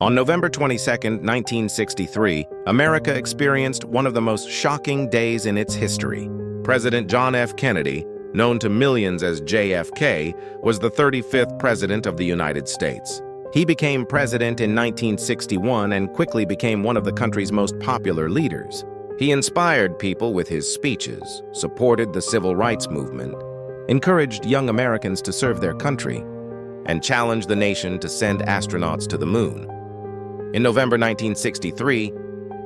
On November 22, 1963, America experienced one of the most shocking days in its history. President John F. Kennedy, known to millions as JFK, was the 35th President of the United States. He became president in 1961 and quickly became one of the country's most popular leaders. He inspired people with his speeches, supported the civil rights movement, encouraged young Americans to serve their country, and challenged the nation to send astronauts to the moon. In November 1963,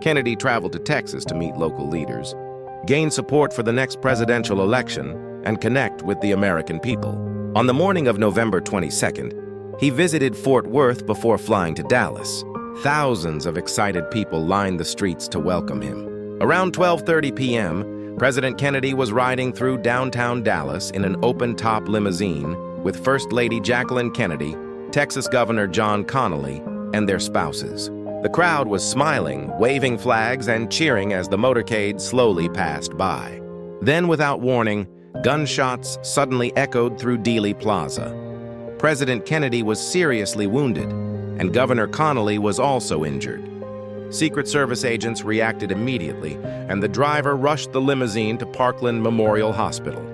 Kennedy traveled to Texas to meet local leaders, gain support for the next presidential election, and connect with the American people. On the morning of November 22nd, he visited Fort Worth before flying to Dallas. Thousands of excited people lined the streets to welcome him. Around 12:30 p.m., President Kennedy was riding through downtown Dallas in an open-top limousine with First Lady Jacqueline Kennedy, Texas Governor John Connally, and their spouses. The crowd was smiling, waving flags, and cheering as the motorcade slowly passed by. Then, without warning, gunshots suddenly echoed through Dealey Plaza. President Kennedy was seriously wounded, and Governor Connally was also injured. Secret Service agents reacted immediately, and the driver rushed the limousine to Parkland Memorial Hospital.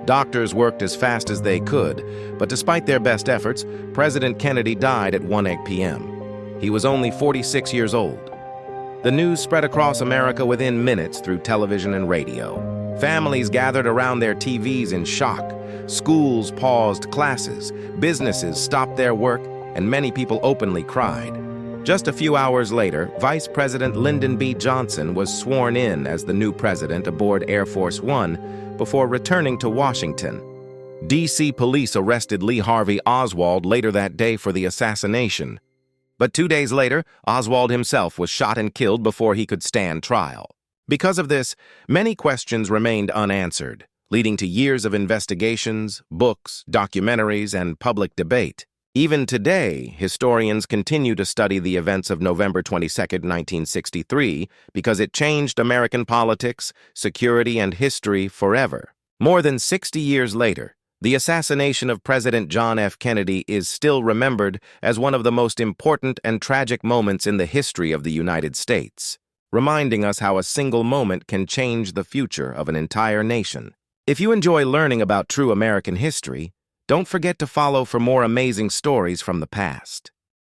Doctors worked as fast as they could, but despite their best efforts, President Kennedy died at 1:08 p.m. He was only 46 years old. The news spread across America within minutes through television and radio. Families gathered around their TVs in shock. Schools paused classes, businesses stopped their work, and many people openly cried. Just a few hours later, Vice President Lyndon B. Johnson was sworn in as the new president aboard Air Force One before returning to Washington. D.C. police arrested Lee Harvey Oswald later that day for the assassination. But 2 days later, Oswald himself was shot and killed before he could stand trial. Because of this, many questions remained unanswered, leading to years of investigations, books, documentaries, and public debate. Even today, historians continue to study the events of November 22, 1963, because it changed American politics, security, and history forever. More than 60 years later, the assassination of President John F. Kennedy is still remembered as one of the most important and tragic moments in the history of the United States, reminding us how a single moment can change the future of an entire nation. If you enjoy learning about true American history, don't forget to follow for more amazing stories from the past.